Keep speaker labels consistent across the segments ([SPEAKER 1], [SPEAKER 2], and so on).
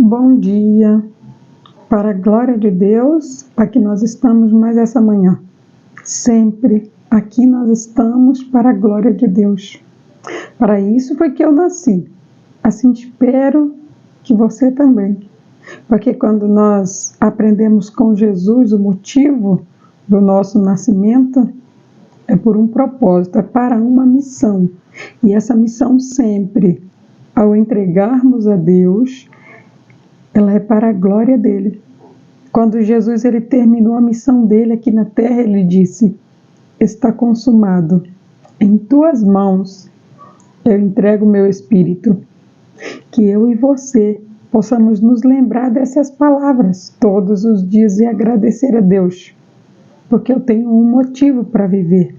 [SPEAKER 1] Bom dia, para a glória de Deus, aqui nós estamos mais essa manhã. Sempre aqui nós estamos para a glória de Deus. Para isso foi que eu nasci. Assim espero que você também. Porque quando nós aprendemos com Jesus o motivo do nosso nascimento, é por um propósito, é para uma missão. E essa missão sempre, ao entregarmos a Deus, ela é para a glória dele. Quando Jesus ele terminou a missão dele aqui na terra, ele disse: está consumado. Em tuas mãos eu entrego o meu espírito. Que eu e você possamos nos lembrar dessas palavras todos os dias e agradecer a Deus. Porque eu tenho um motivo para viver.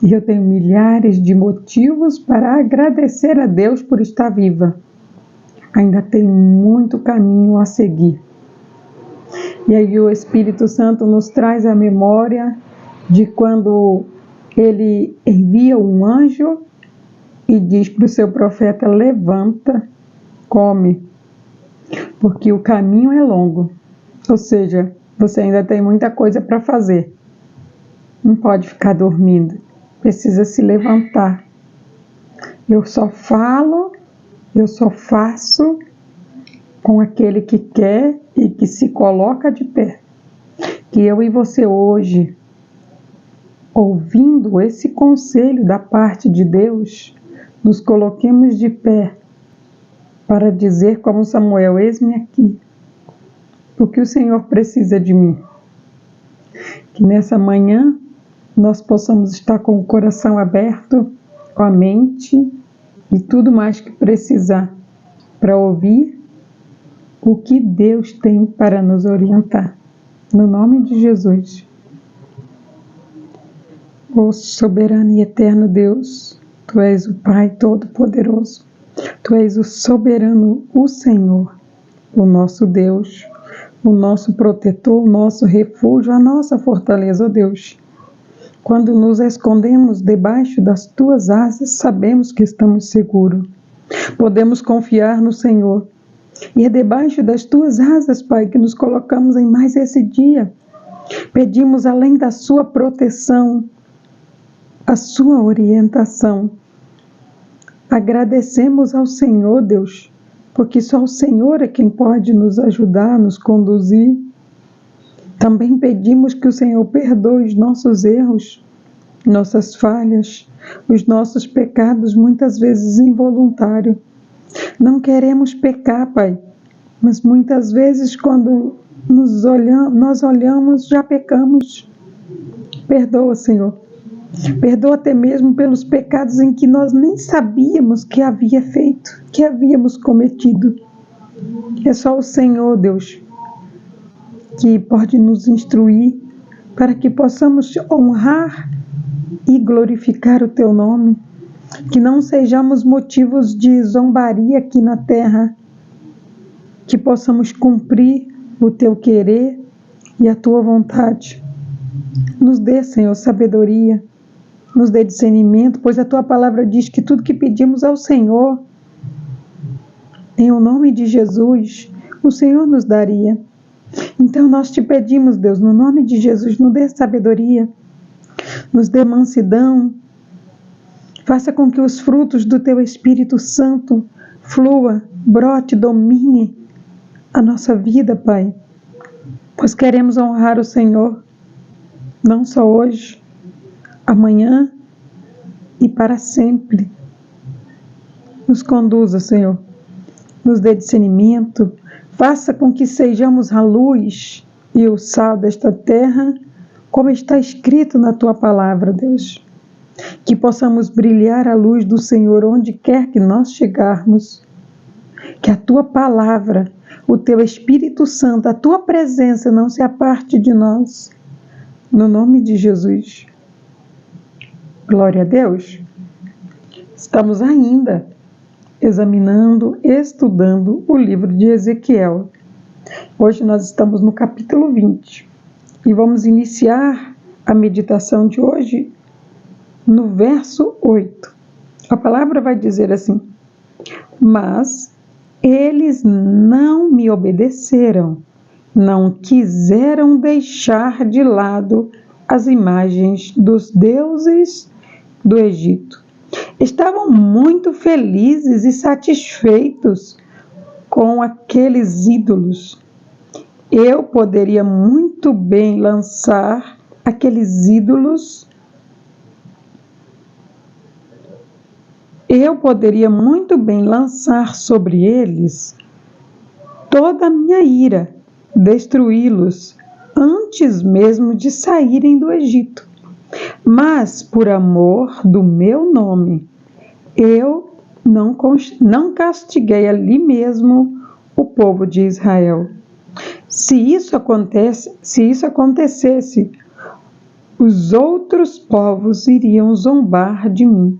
[SPEAKER 1] E eu tenho milhares de motivos para agradecer a Deus por estar viva. Ainda tem muito caminho a seguir. E aí o Espírito Santo nos traz a memória de quando ele envia um anjo e diz para o seu profeta: levanta, come, porque o caminho é longo. Ou seja, você ainda tem muita coisa para fazer. Não pode ficar dormindo, precisa se levantar. Eu só falo, eu só faço com aquele que quer e que se coloca de pé. Que eu e você hoje, ouvindo esse conselho da parte de Deus, nos coloquemos de pé para dizer como Samuel: eis-me aqui, porque o Senhor precisa de mim. Que nessa manhã nós possamos estar com o coração aberto, com a mente e tudo mais que precisar para ouvir o que Deus tem para nos orientar. No nome de Jesus. Ó soberano e eterno Deus, Tu és o Pai Todo-Poderoso. Tu és o soberano, o Senhor, o nosso Deus, o nosso protetor, o nosso refúgio, a nossa fortaleza, ó Deus. Quando nos escondemos debaixo das Tuas asas, sabemos que estamos seguros. Podemos confiar no Senhor. E é debaixo das Tuas asas, Pai, que nos colocamos em mais esse dia. Pedimos, além da Sua proteção, a Sua orientação. Agradecemos ao Senhor, Deus, porque só o Senhor é quem pode nos ajudar, nos conduzir. Também pedimos que o Senhor perdoe os nossos erros, nossas falhas, os nossos pecados, muitas vezes involuntários. Não queremos pecar, Pai, mas muitas vezes quando nós olhamos, já pecamos. Perdoa, Senhor. Perdoa até mesmo pelos pecados em que nós nem sabíamos que havia feito, que havíamos cometido. É só o Senhor, Deus, que pode nos instruir para que possamos honrar e glorificar o Teu nome. Que não sejamos motivos de zombaria aqui na terra, que possamos cumprir o Teu querer e a Tua vontade. Nos dê, Senhor, sabedoria, nos dê discernimento, pois a Tua palavra diz que tudo que pedimos ao Senhor, em o nome de Jesus, o Senhor nos daria. Então nós Te pedimos, Deus, no nome de Jesus, nos dê sabedoria, nos dê mansidão, faça com que os frutos do Teu Espírito Santo flua, brote, domine a nossa vida, Pai. Pois queremos honrar o Senhor, não só hoje, amanhã e para sempre. Nos conduza, Senhor, nos dê discernimento, faça com que sejamos a luz e o sal desta terra, como está escrito na Tua palavra, Deus. Que possamos brilhar a luz do Senhor onde quer que nós chegarmos. Que a Tua palavra, o Teu Espírito Santo, a Tua presença não se aparte de nós. No nome de Jesus. Glória a Deus. Estamos ainda examinando, estudando o livro de Ezequiel. Hoje nós estamos no capítulo 20 e vamos iniciar a meditação de hoje no verso 8. A palavra vai dizer assim: mas Eles não me obedeceram, não quiseram deixar de lado as imagens dos deuses do Egito. Estavam muito felizes e satisfeitos com aqueles ídolos. Eu poderia muito bem lançar aqueles ídolos. Eu poderia muito bem lançar sobre eles toda a minha ira, destruí-los antes mesmo de saírem do Egito. Mas, por amor do meu nome, eu não castiguei ali mesmo o povo de Israel. Se isso acontecesse, os outros povos iriam zombar de mim,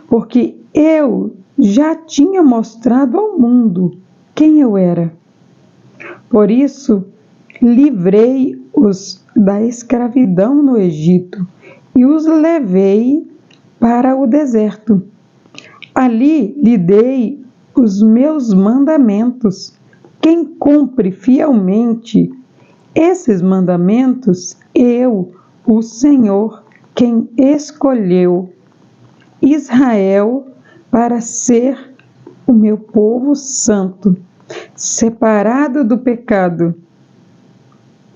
[SPEAKER 1] porque eu já tinha mostrado ao mundo quem eu era. Por isso, livrei-os da escravidão no Egito e os levei para o deserto. Ali lhe dei os meus mandamentos. Quem cumpre fielmente esses mandamentos, eu, o Senhor, quem escolheu Israel para ser o meu povo santo, separado do pecado.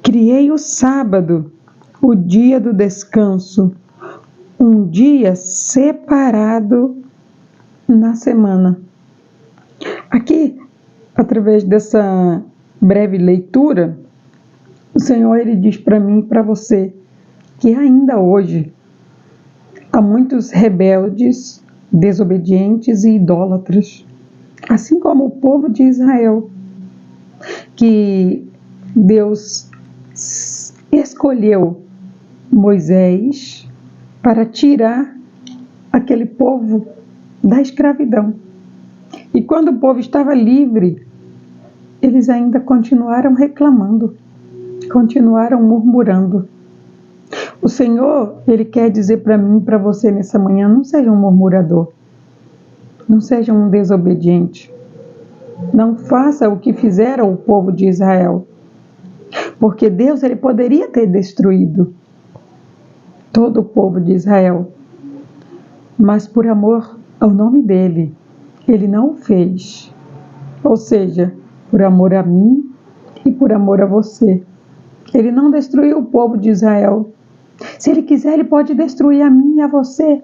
[SPEAKER 1] Criei o sábado, o dia do descanso, um dia separado na semana. Aqui, através dessa breve leitura, o Senhor ele diz para mim e para você que ainda hoje há muitos rebeldes, desobedientes e idólatras, assim como o povo de Israel, que Deus escolheu Moisés para tirar aquele povo da escravidão. E quando o povo estava livre, eles ainda continuaram reclamando, continuaram murmurando. O Senhor, Ele quer dizer para mim e para você nessa manhã, não seja um murmurador, não seja um desobediente, não faça o que fizeram o povo de Israel, porque Deus ele poderia ter destruído todo o povo de Israel, mas por amor ao nome dele, Ele não o fez, ou seja, por amor a mim e por amor a você. Ele não destruiu o povo de Israel. Se Ele quiser, Ele pode destruir a mim e a você,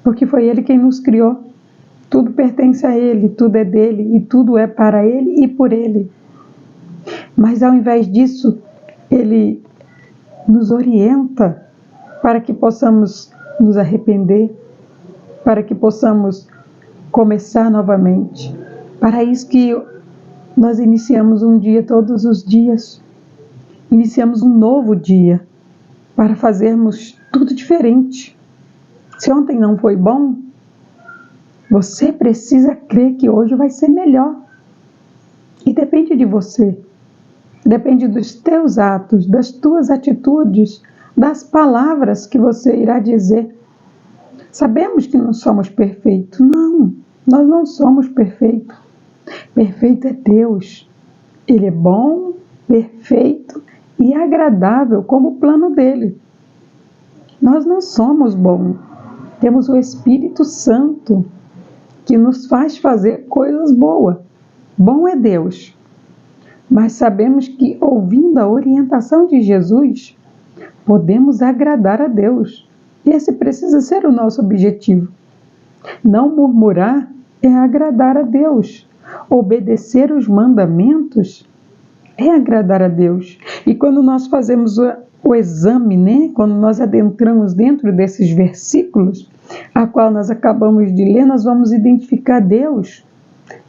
[SPEAKER 1] porque foi Ele quem nos criou. Tudo pertence a Ele, tudo é dele e tudo é para Ele e por Ele. Mas ao invés disso, Ele nos orienta para que possamos nos arrepender, para que possamos começar novamente. Para isso que nós iniciamos um dia todos os dias, iniciamos um novo dia, para fazermos tudo diferente. Se ontem não foi bom, você precisa crer que hoje vai ser melhor. E depende de você. Depende dos teus atos, das tuas atitudes, das palavras que você irá dizer. Sabemos que não somos perfeitos. Não, nós não somos perfeitos. Perfeito é Deus. Ele é bom, perfeito e agradável como o plano dele. Nós não somos bons. Temos o Espírito Santo que nos faz fazer coisas boas. Bom é Deus. Mas sabemos que, ouvindo a orientação de Jesus, podemos agradar a Deus. Esse precisa ser o nosso objetivo. Não murmurar é agradar a Deus. Obedecer os mandamentos é agradar a Deus. E quando nós fazemos o exame, né? Quando nós adentramos dentro desses versículos, a qual nós acabamos de ler, nós vamos identificar Deus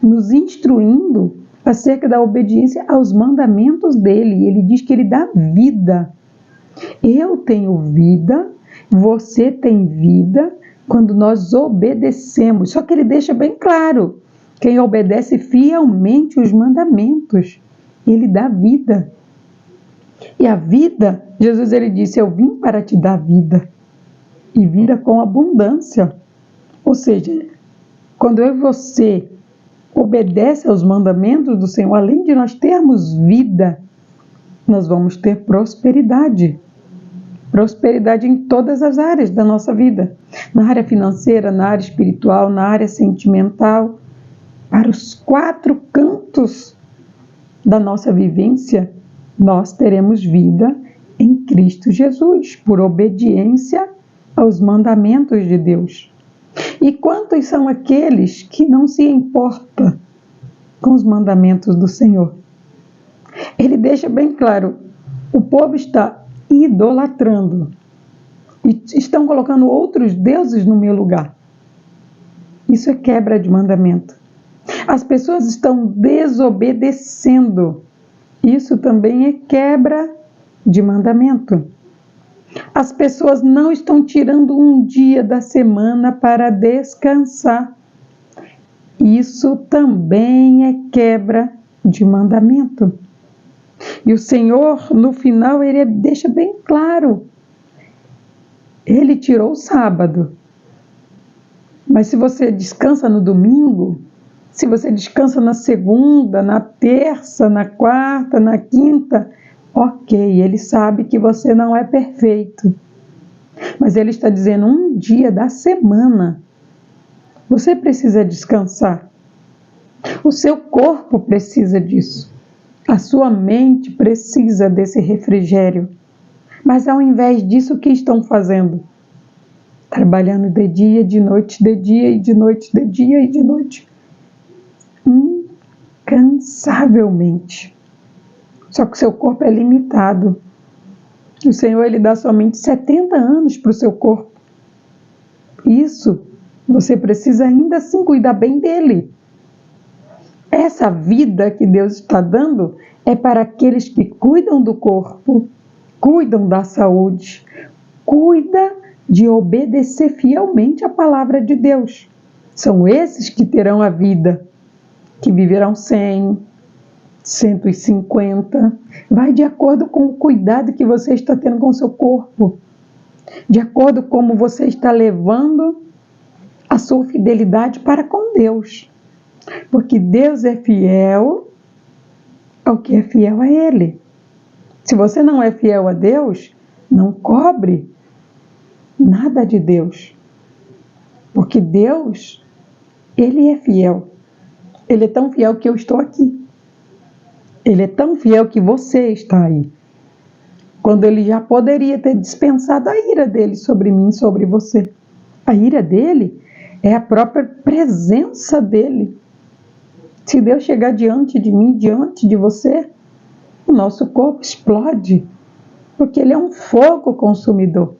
[SPEAKER 1] nos instruindo acerca da obediência aos mandamentos dele. Ele diz que ele dá vida. Eu tenho vida, você tem vida quando nós obedecemos. Só que ele deixa bem claro, quem obedece fielmente os mandamentos, ele dá vida. E a vida, Jesus ele disse, eu vim para te dar vida, e vida com abundância. Ou seja, quando eu e você obedece aos mandamentos do Senhor, além de nós termos vida, nós vamos ter prosperidade. Prosperidade em todas as áreas da nossa vida. Na área financeira, na área espiritual, na área sentimental. Para os 4 cantos da nossa vivência, nós teremos vida em Cristo Jesus, por obediência aos mandamentos de Deus. E quantos são aqueles que não se importam com os mandamentos do Senhor? Ele deixa bem claro, o povo está idolatrando e estão colocando outros deuses no meu lugar. Isso é quebra de mandamento. As pessoas estão desobedecendo. Isso também é quebra de mandamento. As pessoas não estão tirando um dia da semana para descansar. Isso também é quebra de mandamento. E o Senhor, no final, Ele deixa bem claro. Ele tirou o sábado. Mas se você descansa no domingo, se você descansa na segunda, na terça, na quarta, na quinta, ok, Ele sabe que você não é perfeito. Mas Ele está dizendo, um dia da semana, você precisa descansar. O seu corpo precisa disso. A sua mente precisa desse refrigério. Mas ao invés disso, o que estão fazendo? Trabalhando de dia, de noite, de dia e de noite, de dia e de noite. Incansavelmente. Só que o seu corpo é limitado. O Senhor, Ele dá somente 70 anos para o seu corpo. Isso, você precisa ainda assim cuidar bem dele. Essa vida que Deus está dando é para aqueles que cuidam do corpo, cuidam da saúde, cuidam de obedecer fielmente a palavra de Deus. São esses que terão a vida, que viverão 100, 150. Vai de acordo com o cuidado que você está tendo com o seu corpo, de acordo com como você está levando a sua fidelidade para com Deus. Porque Deus é fiel ao que é fiel a Ele. Se você não é fiel a Deus, não cobre nada de Deus. Porque Deus, Ele é fiel. Ele é tão fiel que eu estou aqui. Ele é tão fiel que você está aí. Quando Ele já poderia ter dispensado a ira dele sobre mim, sobre você. A ira dele é a própria presença dele. Se Deus chegar diante de mim, diante de você, o nosso corpo explode, porque Ele é um fogo consumidor.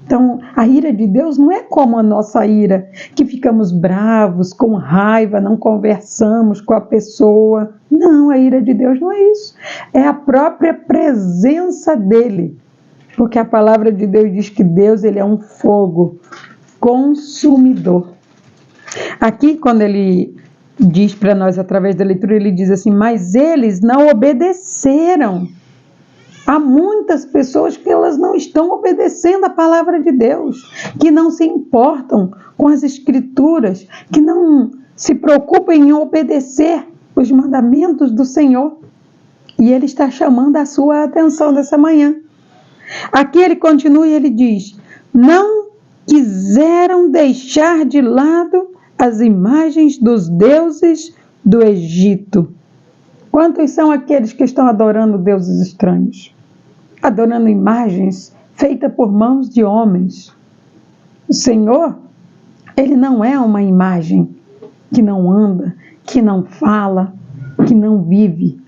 [SPEAKER 1] Então, a ira de Deus não é como a nossa ira, que ficamos bravos, com raiva, não conversamos com a pessoa. Não, a ira de Deus não é isso. É a própria presença dEle. Porque a palavra de Deus diz que Deus, Ele é um fogo consumidor. Aqui, quando Ele diz para nós, através da leitura, Ele diz assim, mas eles não obedeceram. Há muitas pessoas que elas não estão obedecendo a palavra de Deus, que não se importam com as Escrituras, que não se preocupam em obedecer os mandamentos do Senhor. E Ele está chamando a sua atenção dessa manhã. Aqui Ele continua e Ele diz, não quiseram deixar de lado as imagens dos deuses do Egito. Quantos são aqueles que estão adorando deuses estranhos? Adorando imagens feitas por mãos de homens. O Senhor, Ele não é uma imagem que não anda, que não fala, que não vive.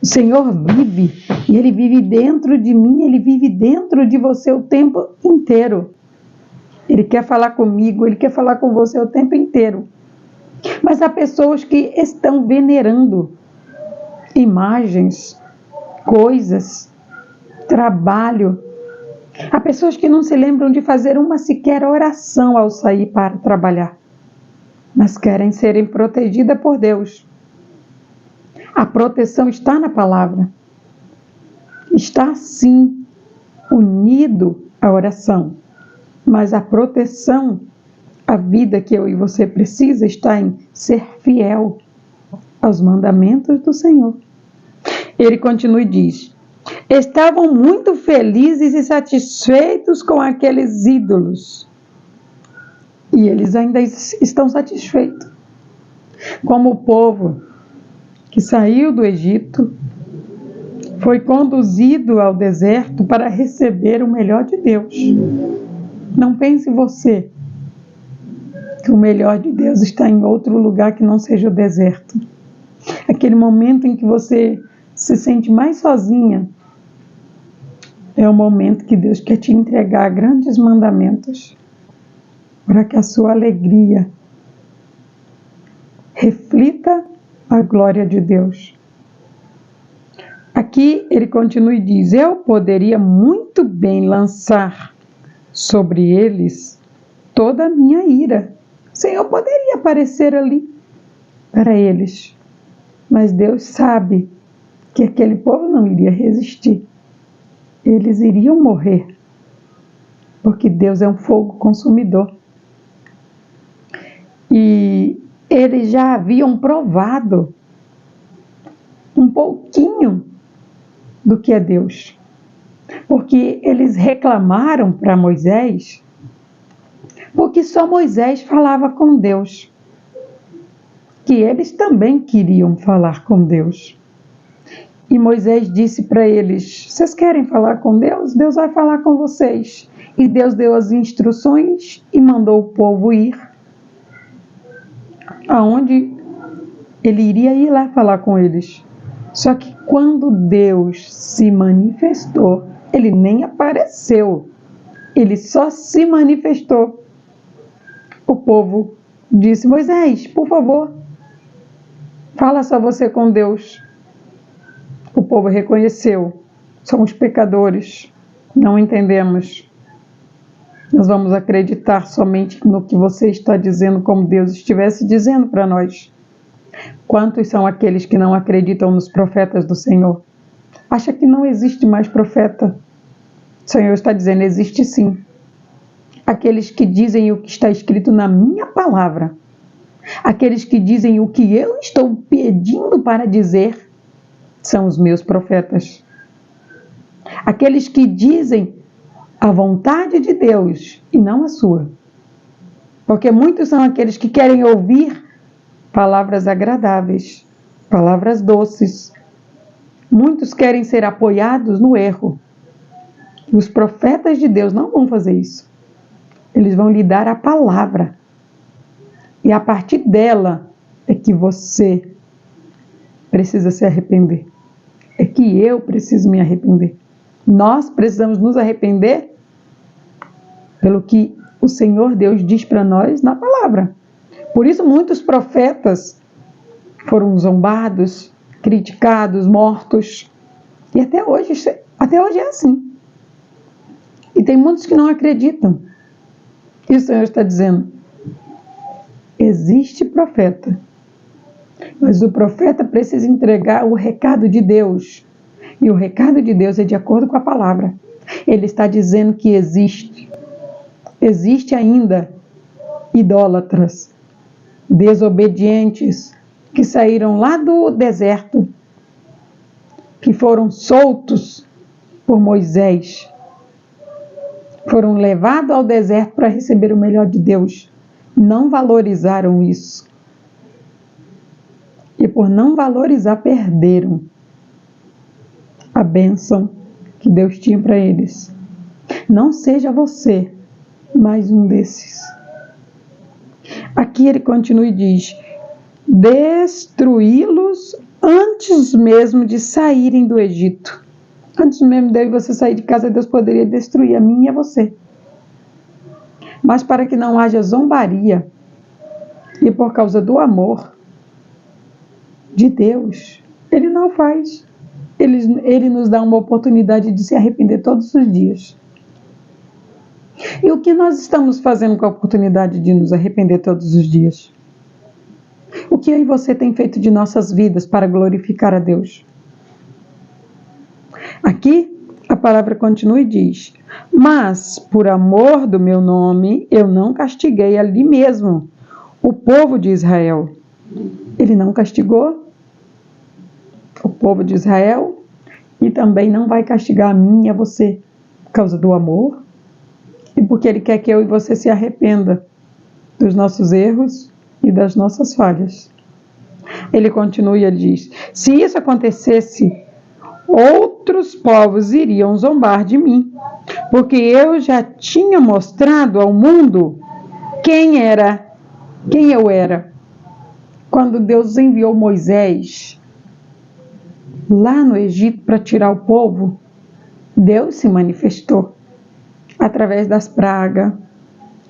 [SPEAKER 1] O Senhor vive e Ele vive dentro de mim, Ele vive dentro de você o tempo inteiro. Ele quer falar comigo, Ele quer falar com você o tempo inteiro. Mas há pessoas que estão venerando imagens, coisas, trabalho. Há pessoas que não se lembram de fazer uma sequer oração ao sair para trabalhar, mas querem serem protegidas por Deus. A proteção está na palavra. Está sim unido à oração. Mas a proteção A vida que eu e você precisa está em ser fiel aos mandamentos do Senhor. Ele continua e diz: estavam muito felizes e satisfeitos com aqueles ídolos. E eles ainda estão satisfeitos. Como o povo que saiu do Egito, foi conduzido ao deserto para receber o melhor de Deus. Não pense você que o melhor de Deus está em outro lugar que não seja o deserto. Aquele momento em que você se sente mais sozinha, é o momento que Deus quer te entregar grandes mandamentos, para que a sua alegria reflita a glória de Deus. Aqui ele continua e diz: eu poderia muito bem lançar sobre eles toda a minha ira. O Senhor poderia aparecer ali para eles, mas Deus sabe que aquele povo não iria resistir. Eles iriam morrer, porque Deus é um fogo consumidor. E eles já haviam provado um pouquinho do que é Deus, porque eles reclamaram para Moisés, porque só Moisés falava com Deus, que eles também queriam falar com Deus. E Moisés disse para eles: vocês querem falar com Deus? Deus vai falar com vocês. E Deus deu as instruções e mandou o povo ir aonde ele iria ir lá falar com eles. Só que quando Deus se manifestou, ele nem apareceu, ele só se manifestou. O povo disse: Moisés, por favor, fala só você com Deus. O povo reconheceu: somos pecadores, não entendemos. Nós vamos acreditar somente no que você está dizendo, como Deus estivesse dizendo para nós. Quantos são aqueles que não acreditam nos profetas do Senhor? Acha que não existe mais profeta? O Senhor está dizendo: existe sim. Aqueles que dizem o que está escrito na minha palavra. Aqueles que dizem o que eu estou pedindo para dizer são os meus profetas. Aqueles que dizem a vontade de Deus e não a sua. Porque muitos são aqueles que querem ouvir palavras agradáveis, palavras doces. Muitos querem ser apoiados no erro. Os profetas de Deus não vão fazer isso. Eles vão lhe dar a palavra. E a partir dela é que você precisa se arrepender. É que eu preciso me arrepender. Nós precisamos nos arrepender pelo que o Senhor Deus diz para nós na palavra. Por isso muitos profetas foram zombados, criticados, mortos. E até hoje é assim. E tem muitos que não acreditam. E o Senhor está dizendo: existe profeta, mas o profeta precisa entregar o recado de Deus. E o recado de Deus é de acordo com a palavra. Ele está dizendo que existe ainda idólatras, desobedientes, que saíram lá do deserto, que foram soltos por Moisés, foram levados ao deserto para receber o melhor de Deus. Não valorizaram isso. E por não valorizar, perderam a bênção que Deus tinha para eles. Não seja você mais um desses. Aqui ele continua e diz: destruí-los antes mesmo de saírem do Egito. Antes mesmo de você sair de casa, Deus poderia destruir a mim e a você. Mas para que não haja zombaria, e por causa do amor de Deus, Ele não faz. Ele nos dá uma oportunidade de se arrepender todos os dias. E o que nós estamos fazendo com a oportunidade de nos arrepender todos os dias? O que eu e você tem feito de nossas vidas para glorificar a Deus? Aqui, a palavra continua e diz: mas, por amor do meu nome, eu não castiguei ali mesmo o povo de Israel. Ele não castigou o povo de Israel e também não vai castigar a mim e a você por causa do amor e porque Ele quer que eu e você se arrependa dos nossos erros e das nossas falhas. Ele continua e ele diz: se isso acontecesse, outros povos iriam zombar de mim, porque eu já tinha mostrado ao mundo quem eu era. Quando Deus enviou Moisés lá no Egito para tirar o povo, Deus se manifestou através das pragas,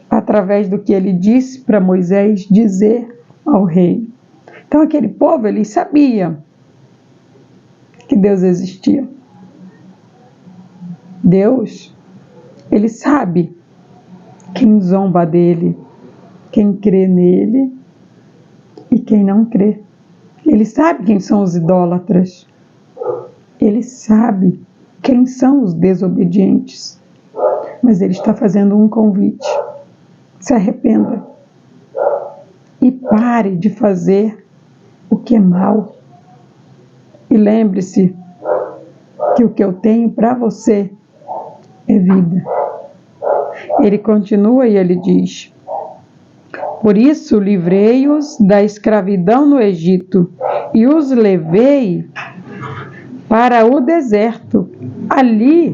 [SPEAKER 1] através do que ele disse para Moisés dizer ao rei. Então aquele povo, ele sabia que Deus existia. Deus, ele sabe quem zomba dele, quem crê nele e quem não crê. Ele sabe quem são os idólatras. Ele sabe quem são os desobedientes. Mas ele está fazendo um convite. Se arrependa. E pare de fazer o que é mal. E lembre-se que o que eu tenho para você é vida. Ele continua e ele diz: por isso livrei-os da escravidão no Egito e os levei para o deserto. Ali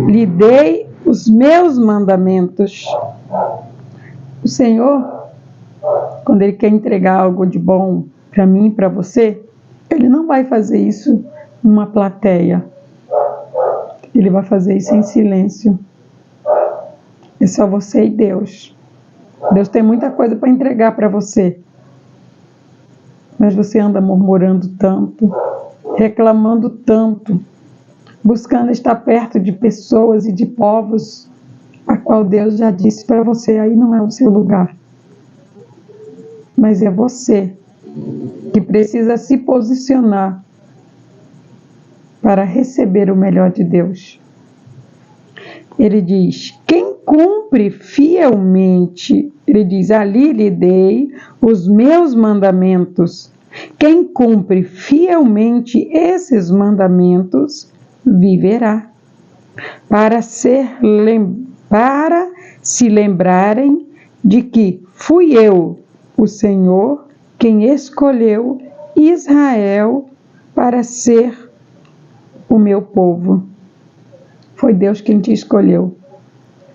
[SPEAKER 1] lhe dei os meus mandamentos. O Senhor, quando Ele quer entregar algo de bom para mim e para você, Ele não vai fazer isso numa plateia. Ele vai fazer isso em silêncio. É só você e Deus. Deus tem muita coisa para entregar para você. Mas você anda murmurando tanto, reclamando tanto, buscando estar perto de pessoas e de povos a qual Deus já disse para você, aí não é o seu lugar. Mas é você que precisa se posicionar para receber o melhor de Deus. Ele diz: quem cumpre fielmente, ele diz, ali lhe dei os meus mandamentos. Quem cumpre fielmente esses mandamentos viverá. Para se lembrarem de que fui eu, o Senhor, quem escolheu Israel para ser o meu povo. Foi Deus quem te escolheu.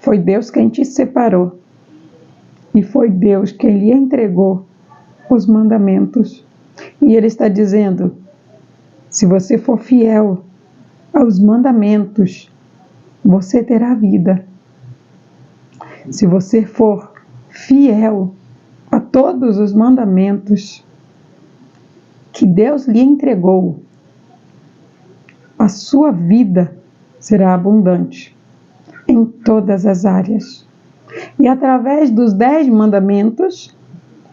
[SPEAKER 1] Foi Deus quem te separou. E foi Deus quem lhe entregou os mandamentos. E Ele está dizendo: se você for fiel aos mandamentos, você terá vida. Se você for fiel a todos os mandamentos que Deus lhe entregou, a sua vida será abundante em todas as áreas. E através dos 10 mandamentos,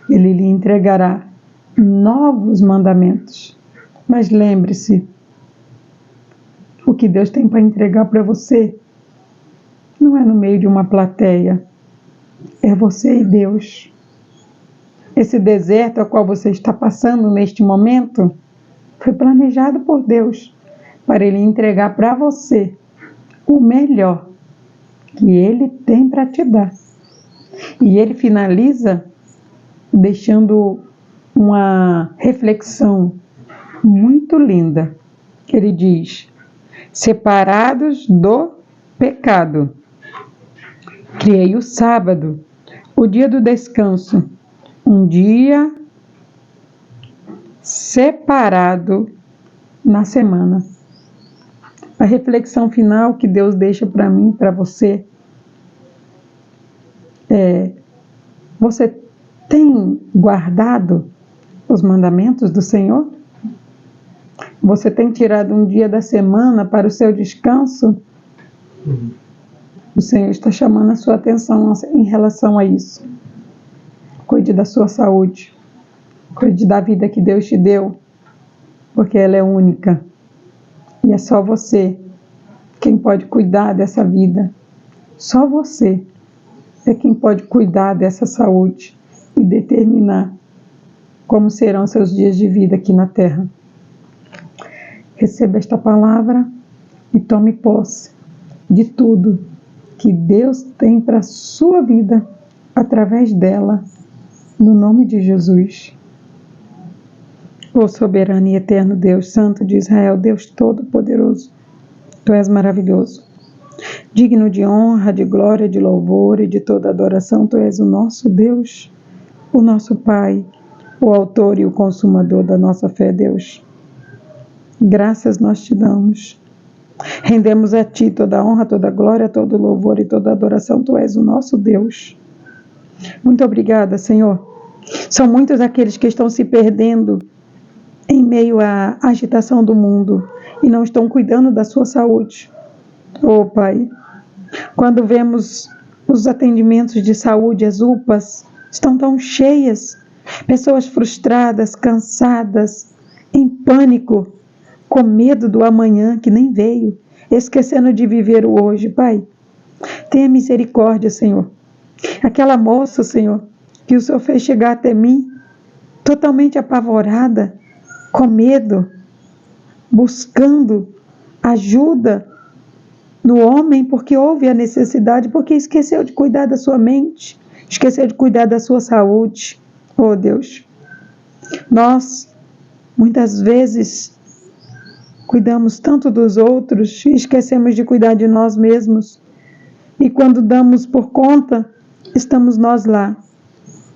[SPEAKER 1] Ele lhe entregará novos mandamentos. Mas lembre-se, o que Deus tem para entregar para você não é no meio de uma plateia, é você e Deus. Esse deserto ao qual você está passando neste momento foi planejado por Deus para Ele entregar para você o melhor que Ele tem para te dar. E Ele finaliza deixando uma reflexão muito linda. Ele diz: separados do pecado, criei o sábado, o dia do descanso, um dia separado na semana. A reflexão final que Deus deixa para mim, para você, você tem guardado os mandamentos do Senhor? Você tem tirado um dia da semana para o seu descanso? O Senhor está chamando a sua atenção em relação a isso. Cuide da sua saúde. Cuide da vida que Deus te deu, porque ela é única. E é só você quem pode cuidar dessa vida. Só você é quem pode cuidar dessa saúde e determinar como serão seus dias de vida aqui na terra. Receba esta palavra e tome posse de tudo que Deus tem para a sua vida através dela, no nome de Jesus. Ó soberano e eterno Deus, Santo de Israel, Deus Todo-Poderoso, Tu és maravilhoso. Digno de honra, de glória, de louvor e de toda adoração, Tu és o nosso Deus, o nosso Pai, o autor e o consumador da nossa fé, Deus. Graças nós te damos. Rendemos a Ti toda a honra, toda a glória, todo o louvor e toda a adoração. Tu és o nosso Deus. Muito obrigada, Senhor. São muitos aqueles que estão se perdendo em meio à agitação do mundo e não estão cuidando da sua saúde. Oh, Pai, quando vemos os atendimentos de saúde, as UPAs estão tão cheias, pessoas frustradas, cansadas, em pânico, com medo do amanhã que nem veio, esquecendo de viver o hoje. Pai, tenha misericórdia, Senhor. Aquela moça, Senhor, que o Senhor fez chegar até mim, totalmente apavorada, com medo, buscando ajuda no homem, porque houve a necessidade, porque esqueceu de cuidar da sua mente, esqueceu de cuidar da sua saúde. Oh, Deus, nós, muitas vezes, cuidamos tanto dos outros e esquecemos de cuidar de nós mesmos. E quando damos por conta, estamos nós lá,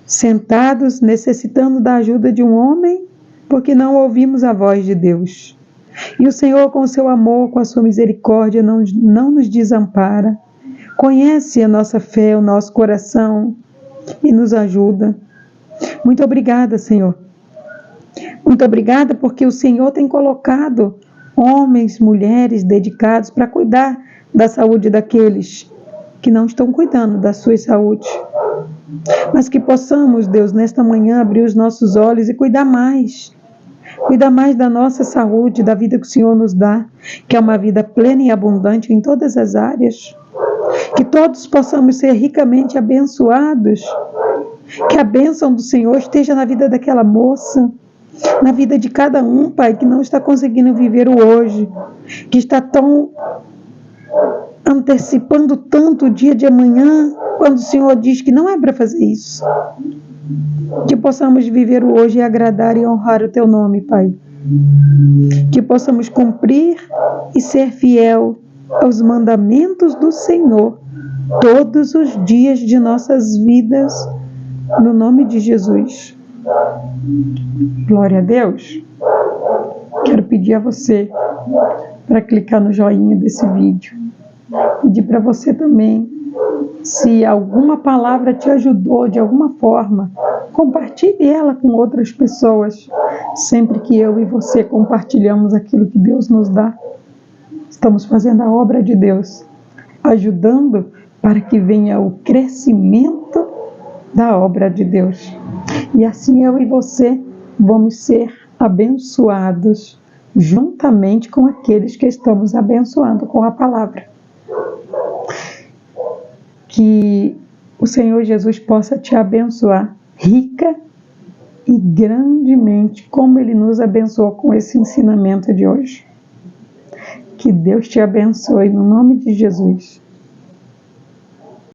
[SPEAKER 1] sentados, necessitando da ajuda de um homem, porque não ouvimos a voz de Deus. E o Senhor, com o seu amor, com a sua misericórdia, não nos desampara. Conhece a nossa fé, o nosso coração e nos ajuda. Muito obrigada, Senhor. Muito obrigada porque o Senhor tem colocado homens, mulheres dedicados para cuidar da saúde daqueles que não estão cuidando da sua saúde. Mas que possamos, Deus, nesta manhã abrir os nossos olhos e cuidar mais da nossa saúde, da vida que o Senhor nos dá, que é uma vida plena e abundante em todas as áreas. Que todos possamos ser ricamente abençoados, que a bênção do Senhor esteja na vida daquela moça, na vida de cada um, Pai, que não está conseguindo viver o hoje, que está tão antecipando tanto o dia de amanhã, quando o Senhor diz que não é para fazer isso. Que possamos viver o hoje e agradar e honrar o Teu nome, Pai. Que possamos cumprir e ser fiel aos mandamentos do Senhor todos os dias de nossas vidas, no nome de Jesus. Glória a Deus. Quero pedir a você para clicar no joinha desse vídeo. Pedir para você também, se alguma palavra te ajudou de alguma forma, compartilhe ela com outras pessoas. Sempre que eu e você compartilhamos aquilo que Deus nos dá, estamos fazendo a obra de Deus, ajudando para que venha o crescimento da obra de Deus. E assim eu e você vamos ser abençoados juntamente com aqueles que estamos abençoando com a palavra. Que o Senhor Jesus possa te abençoar rica e grandemente, como Ele nos abençoou com esse ensinamento de hoje. Que Deus te abençoe no nome de Jesus.